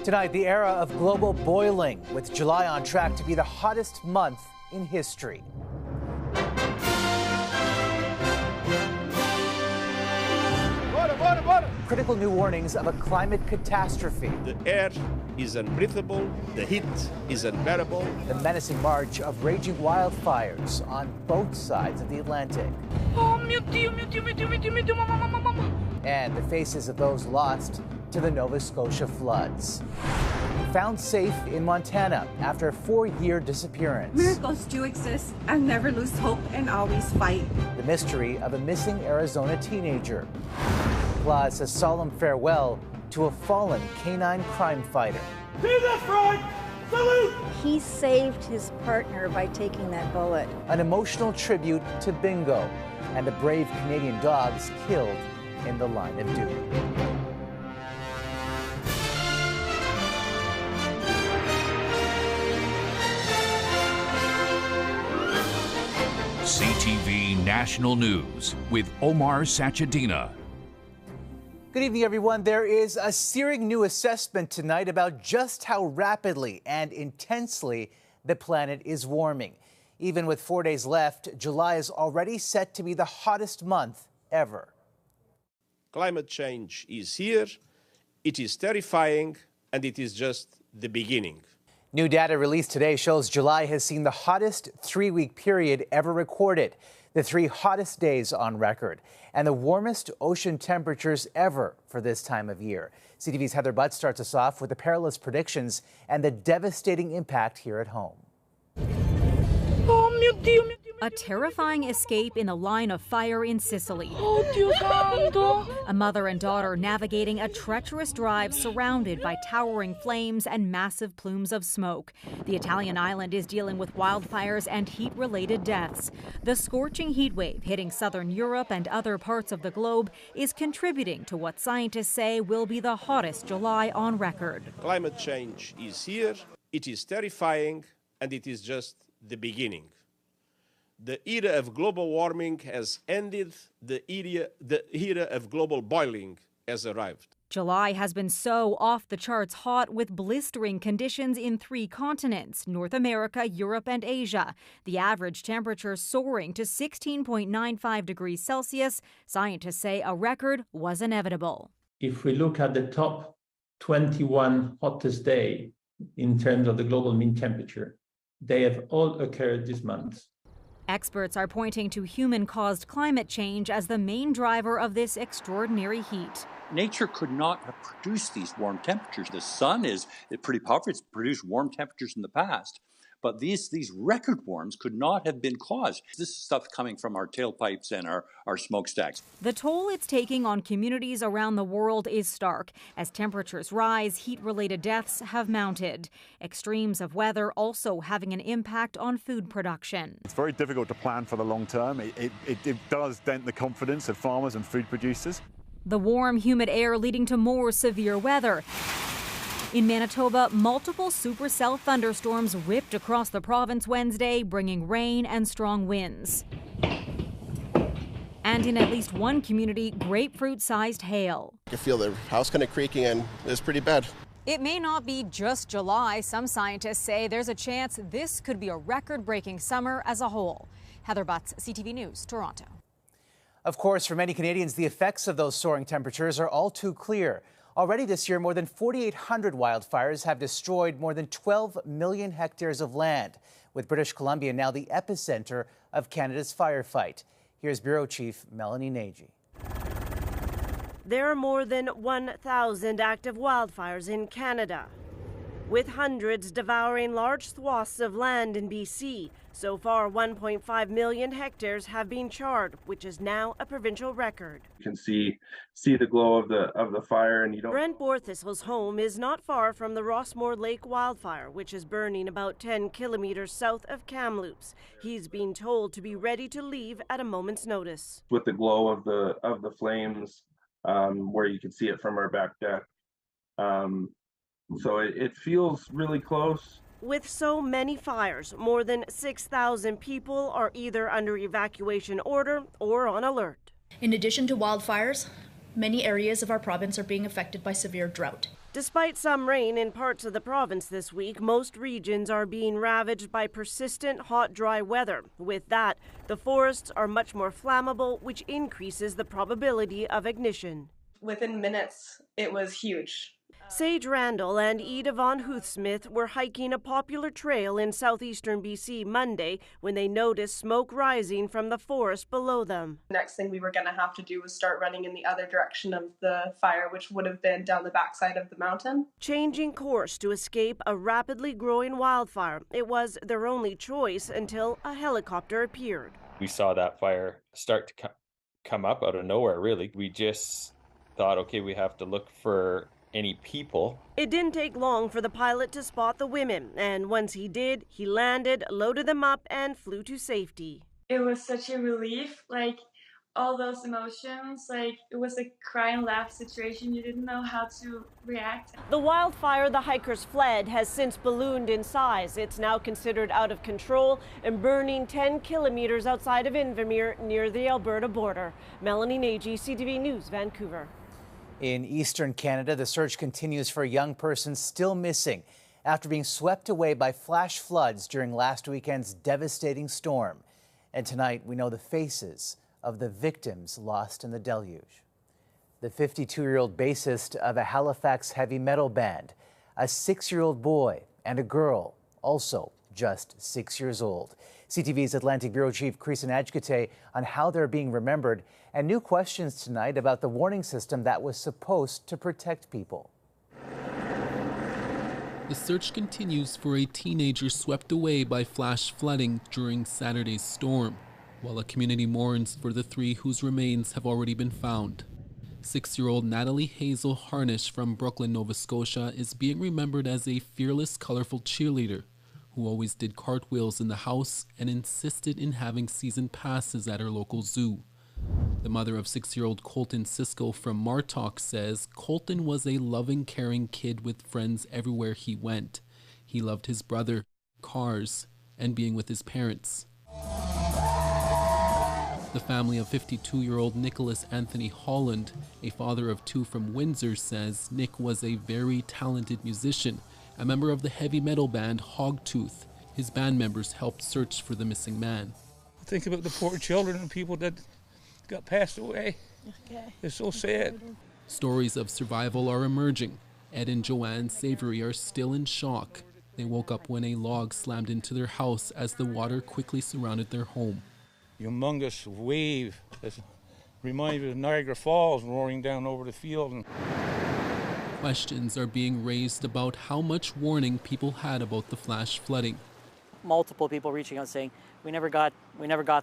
Tonight, the era of global boiling, with July on track to be the hottest month in history. Critical new warnings of a climate catastrophe. The air is unbreathable, the heat is unbearable. The menacing march of raging wildfires on both sides of the Atlantic. And the faces of those lost to the Nova Scotia floods. Found safe in Montana after a 4-year disappearance. Miracles do exist, and never lose hope and always fight. The mystery of a missing Arizona teenager. Plus, a solemn farewell to a fallen canine crime fighter. To the front! Salute! He saved his partner by taking that bullet. An emotional tribute to Bingo and the brave Canadian dogs killed in the line of duty. CTV National News with Omar Sachedina. Good evening, everyone. There is a searing new assessment tonight about just how rapidly and intensely the planet is warming. Even with 4 days left, July is already set to be the hottest month ever. Climate change is here, it is terrifying, and it is just the beginning. New data released today shows July has seen the hottest 3-week period ever recorded, the 3 hottest days on record, and the warmest ocean temperatures ever for this time of year. CTV's Heather Butt starts us off with the perilous predictions and the devastating impact here at home. A terrifying escape in the line of fire in Sicily. A mother and daughter navigating a treacherous drive surrounded by towering flames and massive plumes of smoke. The Italian island is dealing with wildfires and heat-related deaths. The scorching heat wave hitting southern Europe and other parts of the globe is contributing to what scientists say will be the hottest July on record. Climate change is here, it is terrifying, and it is just the beginning. The era of global warming has ended, the era of global boiling has arrived. July has been so off the charts hot with blistering conditions in 3 continents, North America, Europe, and Asia. The average temperature soaring to 16.95 degrees Celsius. Scientists say a record was inevitable. If we look at the top 21 hottest days in terms of the global mean temperature, they have all occurred this month. Experts are pointing to human-caused climate change as the main driver of this extraordinary heat. Nature could not have produced these warm temperatures. The sun is pretty powerful. It's produced warm temperatures in the past. But these record warms could not have been caused. This is stuff coming from our tailpipes and our smokestacks. The toll it's taking on communities around the world is stark. As temperatures rise, heat-related deaths have mounted. Extremes of weather also having an impact on food production. It's very difficult to plan for the long term. It does dent the confidence of farmers and food producers. The warm, humid air leading to more severe weather. In Manitoba, multiple supercell thunderstorms ripped across the province Wednesday, bringing rain and strong winds. And in at least one community, grapefruit-sized hail. You feel the house kind of creaking, and it's pretty bad. It may not be just July. Some scientists say there's a chance this could be a record-breaking summer as a whole. Heather Butts, CTV News, Toronto. Of course, for many Canadians, the effects of those soaring temperatures are all too clear. Already this year, more than 4,800 wildfires have destroyed more than 12 million hectares of land, with British Columbia now the epicenter of Canada's firefight. Here's Bureau Chief Melanie Nagy. There are more than 1,000 active wildfires in Canada, with hundreds devouring large swaths of land in BC. So far, 1.5 million hectares have been charred, which is now a provincial record. You can see the glow of the fire, and you don't. Brent Borthistle's home is not far from the Rossmore Lake wildfire, which is burning about 10 kilometers south of Kamloops. He's been told to be ready to leave at a moment's notice. With the glow of the flames, where you can see it from our back deck, so it feels really close. With so many fires, more than 6,000 people are either under evacuation order or on alert. In addition to wildfires, many areas of our province are being affected by severe drought. Despite some rain in parts of the province this week, most regions are being ravaged by persistent hot, dry weather. With that, the forests are much more flammable, which increases the probability of ignition. Within minutes, it was huge. Sage Randall and Ida Von Huthsmith were hiking a popular trail in southeastern BC Monday when they noticed smoke rising from the forest below them. The next thing we were going to have to do was start running in the other direction of the fire, which would have been down the backside of the mountain. Changing course to escape a rapidly growing wildfire. It was their only choice until a helicopter appeared. We saw that fire start to come up out of nowhere, really. We just thought, okay, we have to look for any people. It didn't take long for the pilot to spot the women, and once he did, he landed, loaded them up, and flew to safety. It was such a relief, like all those emotions, like it was a cry and laugh situation. You didn't know how to react. The wildfire the hikers fled has since ballooned in size. It's now considered out of control and burning 10 kilometers outside of Invermere near the Alberta border. Melanie Nagy, CTV News, Vancouver. In eastern Canada, the search continues for a young person still missing after being swept away by flash floods during last weekend's devastating storm. And tonight, we know the faces of the victims lost in the deluge. The 52-year-old bassist of a Halifax heavy metal band, a 6-year-old boy, and a girl, also just 6 years old. CTV's Atlantic Bureau Chief Christian Adjkite on how they're being remembered, and new questions tonight about the warning system that was supposed to protect people. The search continues for a teenager swept away by flash flooding during Saturday's storm, while a community mourns for the 3 whose remains have already been found. 6-year-old Natalie Hazel Harnish from Brooklyn, Nova Scotia is being remembered as a fearless, colorful cheerleader who always did cartwheels in the house and insisted in having season passes at her local zoo. The mother of 6-year-old Colton Sisco from Martok says Colton was a loving, caring kid with friends everywhere he went. He loved his brother, cars, and being with his parents. The family of 52-year-old Nicholas Anthony Holland, a father of 2 from Windsor, says Nick was a very talented musician, a member of the heavy metal band Hogtooth. His band members helped search for the missing man. Think about the poor children and people that got passed away. It's so sad. Stories of survival are emerging. Ed and Joanne Savory are still in shock. They woke up when a log slammed into their house as the water quickly surrounded their home. Humongous wave that reminds me of Niagara Falls roaring down over the field. Questions are being raised about how much warning people had about the flash flooding. Multiple people reaching out saying, we never got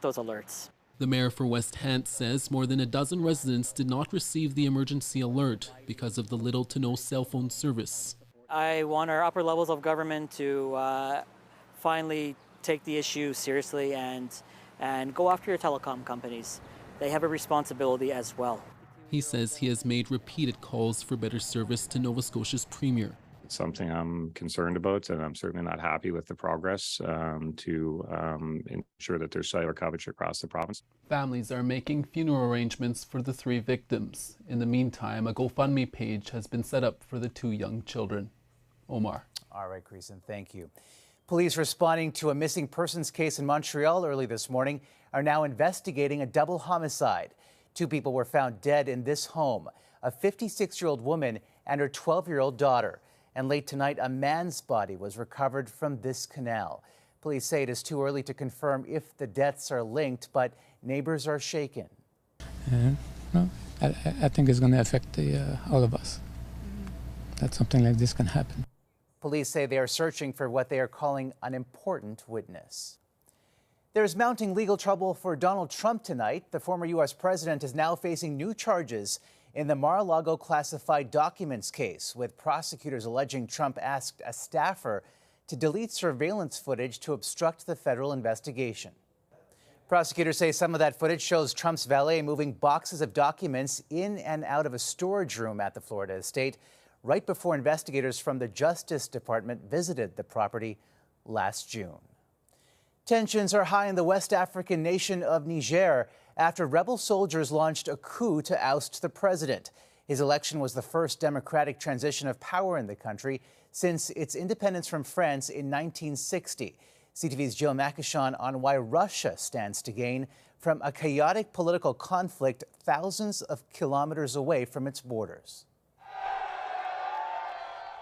those alerts. The mayor for West Hants says more than a dozen residents did not receive the emergency alert because of the little to no cell phone service. I want our upper levels of government to finally take the issue seriously and go after your telecom companies. They have a responsibility as well. He says he has made repeated calls for better service to Nova Scotia's premier. It's something I'm concerned about, and I'm certainly not happy with the progress to ensure that there's cellular coverage across the province. Families are making funeral arrangements for the 3 victims. In the meantime, a GoFundMe page has been set up for the 2 young children. Omar. All right, Creason, thank you. Police responding to a missing persons case in Montreal early this morning are now investigating a double homicide. 2 people were found dead in this home, a 56-year-old woman and her 12-year-old daughter. And late tonight, a man's body was recovered from this canal. Police say it is too early to confirm if the deaths are linked, but neighbors are shaken. No, I think it's going to affect all of us. That something like this can happen. Police say they are searching for what they are calling an important witness. There's mounting legal trouble for Donald Trump tonight. The former U.S. president is now facing new charges in the Mar-a-Lago classified documents case, with prosecutors alleging Trump asked a staffer to delete surveillance footage to obstruct the federal investigation. Prosecutors say some of that footage shows Trump's valet moving boxes of documents in and out of a storage room at the Florida estate right before investigators from the Justice Department visited the property last June. Tensions are high in the West African nation of Niger after rebel soldiers launched a coup to oust the president. His election was the first democratic transition of power in the country since its independence from France in 1960. CTV's Jill McIntosh on why Russia stands to gain from a chaotic political conflict thousands of kilometers away from its borders.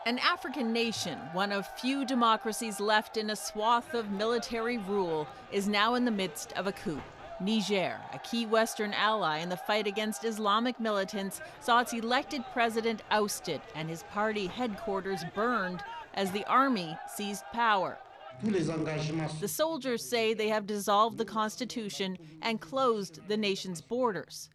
An African nation, one of few democracies left in a swath of military rule, is now in the midst of a coup. Niger, a key Western ally in the fight against Islamic militants, saw its elected president ousted and his party headquarters burned as the army seized power. The soldiers say they have dissolved the constitution and closed the nation's borders.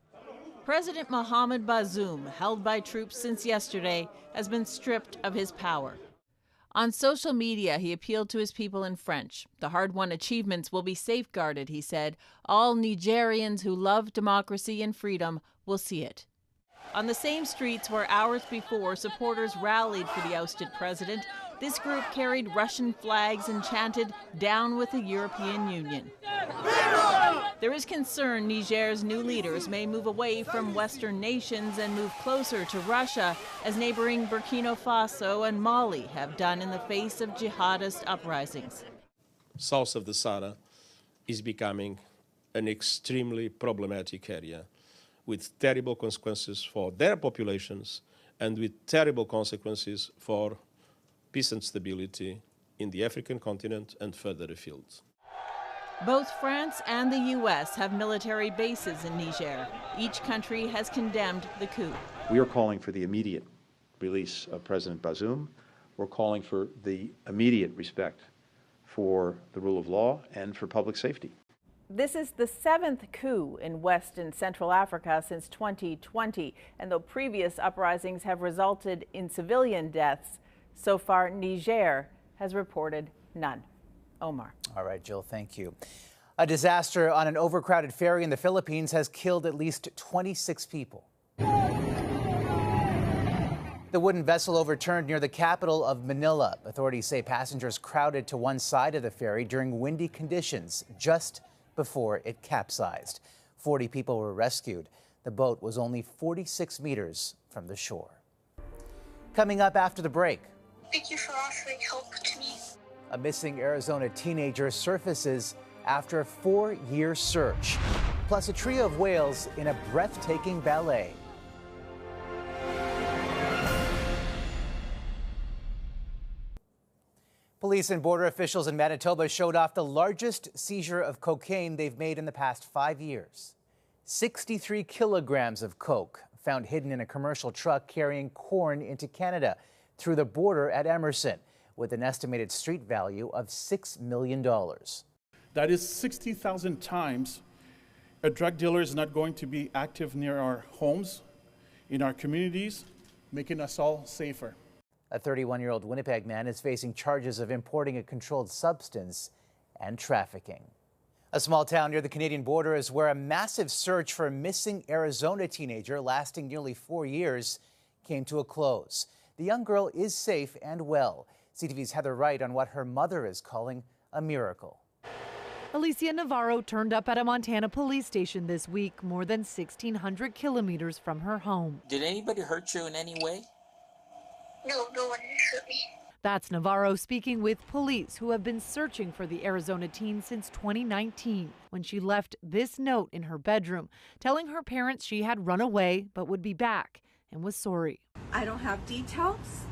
President Mohamed Bazoum, held by troops since yesterday, has been stripped of his power. On social media, he appealed to his people in French. The hard-won achievements will be safeguarded, he said. All Nigerians who love democracy and freedom will see it. On the same streets where hours before supporters rallied for the ousted president, this group carried Russian flags and chanted, "Down with the European Union." There is concern Niger's new leaders may move away from Western nations and move closer to Russia, as neighboring Burkina Faso and Mali have done in the face of jihadist uprisings. South of the Sahara is becoming an extremely problematic area with terrible consequences for their populations and with terrible consequences for peace and stability in the African continent and further afield. Both France and the U.S. have military bases in Niger. Each country has condemned the coup. We are calling for the immediate release of President Bazoum. We're calling for the immediate respect for the rule of law and for public safety. This is the 7th coup in West and Central Africa since 2020, and though previous uprisings have resulted in civilian deaths, so far Niger has reported none. Omar. All right, Jill, thank you. A disaster on an overcrowded ferry in the Philippines has killed at least 26 people. The wooden vessel overturned near the capital of Manila. Authorities say passengers crowded to one side of the ferry during windy conditions just before it capsized. 40 people were rescued. The boat was only 46 meters from the shore. Coming up after the break. Thank you for offering help to me. A missing Arizona teenager surfaces after a 4-year search. Plus a trio of whales in a breathtaking ballet. Police and border officials in Manitoba showed off the largest seizure of cocaine they've made in the past 5 years. 63 kilograms of coke found hidden in a commercial truck carrying corn into Canada through the border at Emerson, with an estimated street value of $6 million. That is 60,000 times a drug dealer is not going to be active near our homes, in our communities, making us all safer. A 31-year-old Winnipeg man is facing charges of importing a controlled substance and trafficking. A small town near the Canadian border is where a massive search for a missing Arizona teenager lasting nearly 4 years came to a close. The young girl is safe and well. CTV's Heather Wright on what her mother is calling a miracle. Alicia Navarro turned up at a Montana police station this week, more than 1,600 kilometers from her home. Did anybody hurt you in any way? No, no one hurt me. That's Navarro speaking with police who have been searching for the Arizona teen since 2019, when she left this note in her bedroom, telling her parents she had run away but would be back and was sorry. I don't have details,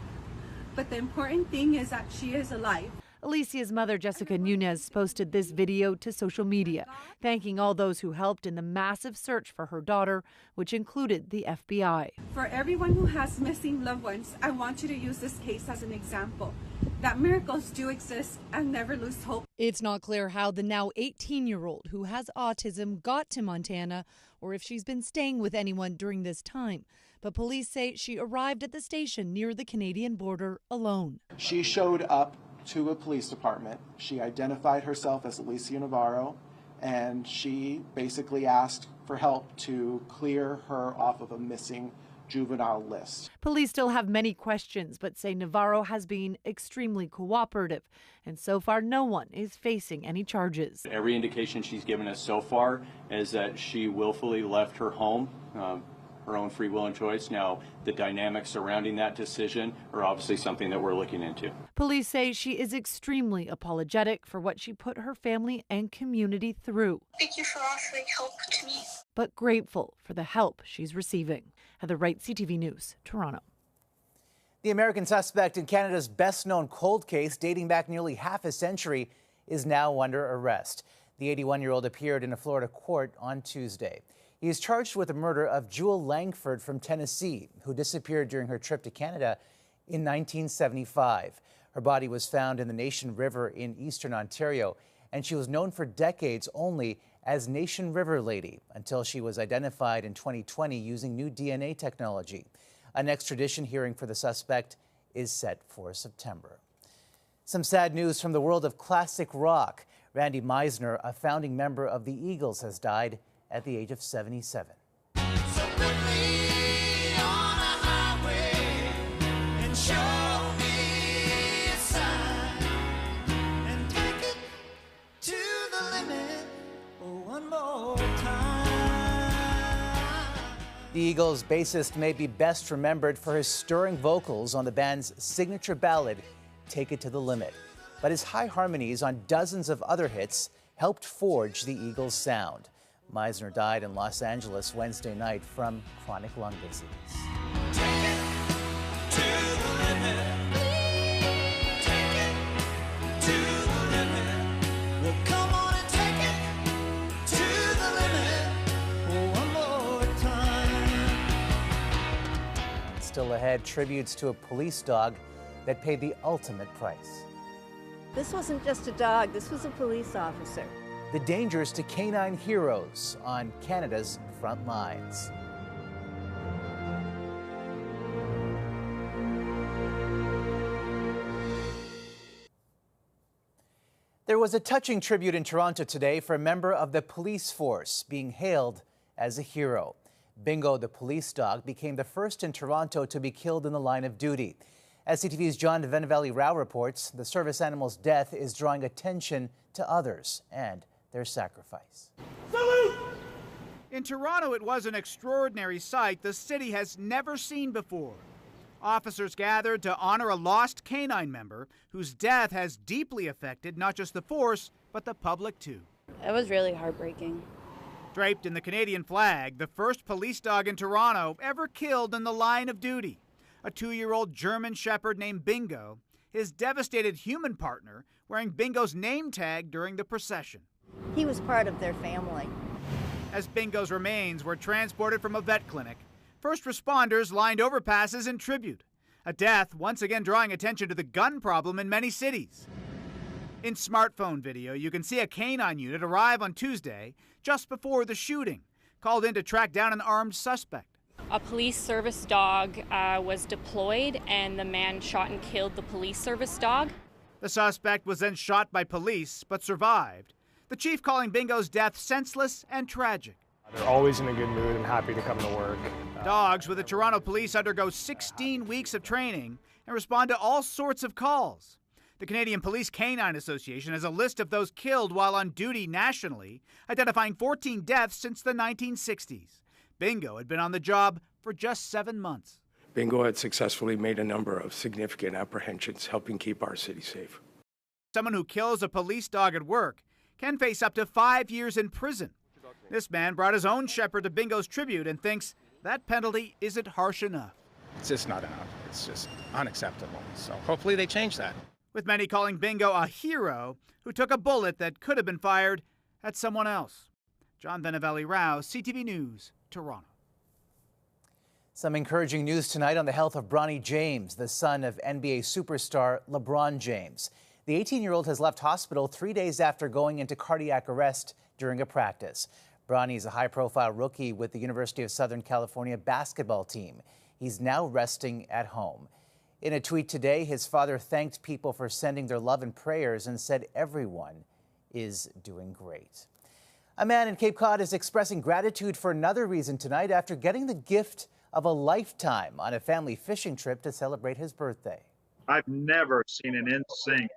but the important thing is that she is alive. Alicia's mother, Jessica Nunez, posted this video to social media, thanking all those who helped in the massive search for her daughter, which included the FBI. For everyone who has missing loved ones, I want you to use this case as an example that miracles do exist and never lose hope. It's not clear how the now 18-year-old who has autism got to Montana or if she's been staying with anyone during this time. But police say she arrived at the station near the Canadian border alone. She showed up to a police department. She identified herself as Alicia Navarro, and she basically asked for help to clear her off of a missing juvenile list. Police still have many questions, but say Navarro has been extremely cooperative. And so far, no one is facing any charges. Every indication she's given us so far is that she willfully left her home, her own free will and choice. Now, the dynamics surrounding that decision are obviously something that we're looking into. Police say she is extremely apologetic for what she put her family and community through. Thank you for offering help to me. But grateful for the help she's receiving. Heather Wright, CTV News, Toronto. The American suspect in Canada's best-known cold case, dating back nearly half a century, is now under arrest. The 81-year-old appeared in a Florida court on Tuesday. He is charged with the murder of Jewel Langford from Tennessee, who disappeared during her trip to Canada in 1975. Her body was found in the Nation River in eastern Ontario, and she was known for decades only as Nation River Lady until she was identified in 2020 using new DNA technology. An extradition hearing for the suspect is set for September. Some sad news from the world of classic rock. Randy Meisner, a founding member of the Eagles, has died at the age of 77. The Eagles' bassist may be best remembered for his stirring vocals on the band's signature ballad, Take It to the Limit. But his high harmonies on dozens of other hits helped forge the Eagles' sound. Meisner died in Los Angeles Wednesday night from chronic lung disease. Still ahead, tributes to a police dog that paid the ultimate price. This wasn't just a dog, this was a police officer. The dangers to canine heroes on Canada's front lines. There was a touching tribute in Toronto today for a member of the police force being hailed as a hero. Bingo, the police dog, became the first in Toronto to be killed in the line of duty. As CTV's John Venevali-Rao reports, the service animal's death is drawing attention to others and their sacrifice. Salute! In Toronto, it was an extraordinary sight the city has never seen before. Officers gathered to honor a lost canine member whose death has deeply affected not just the force, but the public too. It was really heartbreaking. Draped in the Canadian flag, the first police dog in Toronto ever killed in the line of duty. A 2-year-old German shepherd named Bingo, his devastated human partner wearing Bingo's name tag during the procession. He was part of their family. As Bingo's remains were transported from a vet clinic, first responders lined overpasses in tribute. A death once again drawing attention to the gun problem in many cities. In smartphone video, you can see a canine unit arrive on Tuesday just before the shooting, called in to track down an armed suspect. A police service dog was deployed and the man shot and killed the police service dog. The suspect was then shot by police but survived. The chief calling Bingo's death senseless and tragic. They're always in a good mood and happy to come to work. Dogs with the Toronto Police undergo 16 weeks of training and respond to all sorts of calls. The Canadian Police Canine Association has a list of those killed while on duty nationally, identifying 14 deaths since the 1960s. Bingo had been on the job for just 7 months. Bingo had successfully made a number of significant apprehensions, helping keep our city safe. Someone who kills a police dog at work can face up to 5 years in prison. This man brought his own shepherd to Bingo's tribute and thinks that penalty isn't harsh enough. It's just not enough. It's just unacceptable. So hopefully they change that. With many calling Bingo a hero who took a bullet that could have been fired at someone else. John Venevali-Rao, CTV News, Toronto. Some encouraging news tonight on the health of Bronny James, the son of NBA superstar LeBron James. The 18-year-old has left hospital 3 days after going into cardiac arrest during a practice. Bronny is a high-profile rookie with the University of Southern California basketball team. He's now resting at home. In a tweet today, his father thanked people for sending their love and prayers and said everyone is doing great. A man in Cape Cod is expressing gratitude for another reason tonight after getting the gift of a lifetime on a family fishing trip to celebrate his birthday. I've never seen an in-sync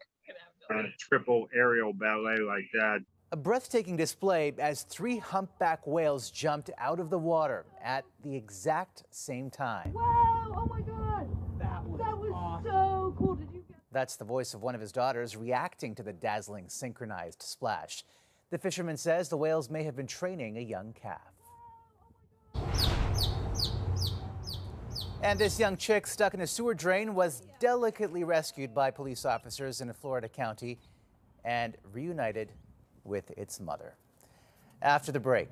triple aerial ballet like that. A breathtaking display as 3 humpback whales jumped out of the water at the exact same time. Wow, oh my God, that was awesome. So cool. Did you get... That's the voice of one of his daughters reacting to the dazzling synchronized splash. The fisherman says the whales may have been training a young calf. And this young chick stuck in a sewer drain was delicately rescued by police officers in a Florida county and reunited with its mother. After the break.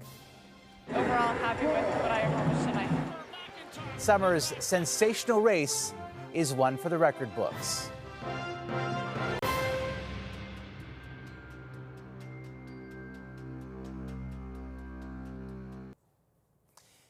Overall, I'm happy with what I accomplished tonight. Summer's sensational race is one for the record books.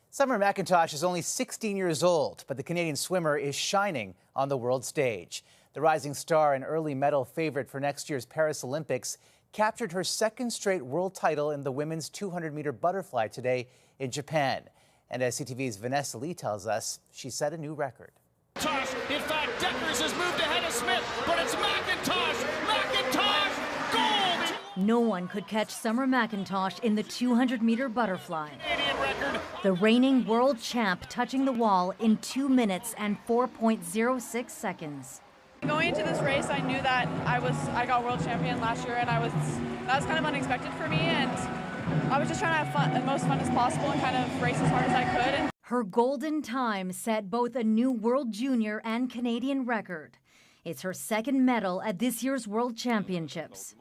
Summer MacIntosh is only 16 years old, but the Canadian swimmer is shining on the world stage. The rising star and early medal favorite for next year's Paris Olympics captured her second straight world title in the women's 200-meter butterfly today in Japan. And as CTV's Vanessa Lee tells us, she set a new record. In fact, Deckers has moved ahead of Smith, but it's McIntosh! McIntosh! Gold! No one could catch Summer MacIntosh in the 200-meter butterfly. Canadian record. The reigning world champ touching the wall in 2 minutes and 4.06 seconds. Going into this race, I knew that I got world champion last year, and that was kind of unexpected for me, and I was just trying to have fun, the most fun as possible, and kind of race as hard as I could. And her golden time set both a new world junior and Canadian record. It's her second medal at this year's World Championships.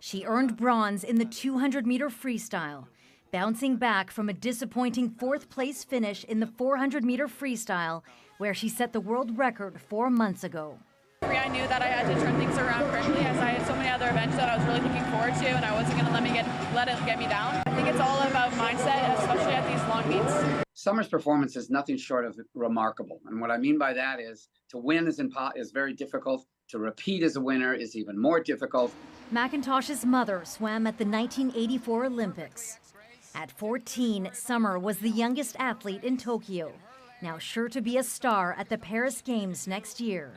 She earned bronze in the 200-meter freestyle, bouncing back from a disappointing 4th-place finish in the 400-meter freestyle, where she set the world record 4 months ago. I knew that I had to turn things around quickly, as I had so many other events that I was really looking forward to, and I wasn't going to let it get me down. I think it's all about mindset, especially at these long meets. Summer's performance is nothing short of remarkable, and what I mean by that is to win is very difficult. To repeat as a winner is even more difficult. McIntosh's mother swam at the 1984 Olympics. At 14, Summer was the youngest athlete in Tokyo, now sure to be a star at the Paris Games next year.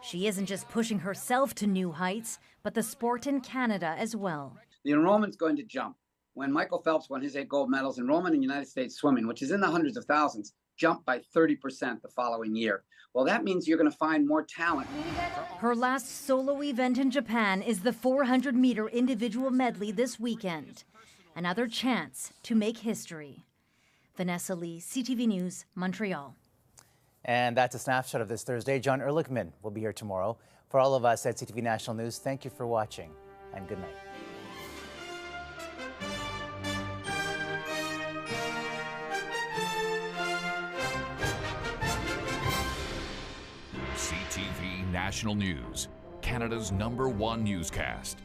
She isn't just pushing herself to new heights, but the sport in Canada as well. The enrollment's going to jump. When Michael Phelps won his 8 gold medals, enrollment in United States swimming, which is in the hundreds of thousands, jumped by 30% the following year. Well, that means you're going to find more talent. Her last solo event in Japan is the 400-meter individual medley this weekend. Another chance to make history. Vanessa Lee, CTV News, Montreal. And that's a snapshot of this Thursday. John Ehrlichman will be here tomorrow. For all of us at CTV National News, thank you for watching, and good night. CTV National News, Canada's #1 newscast.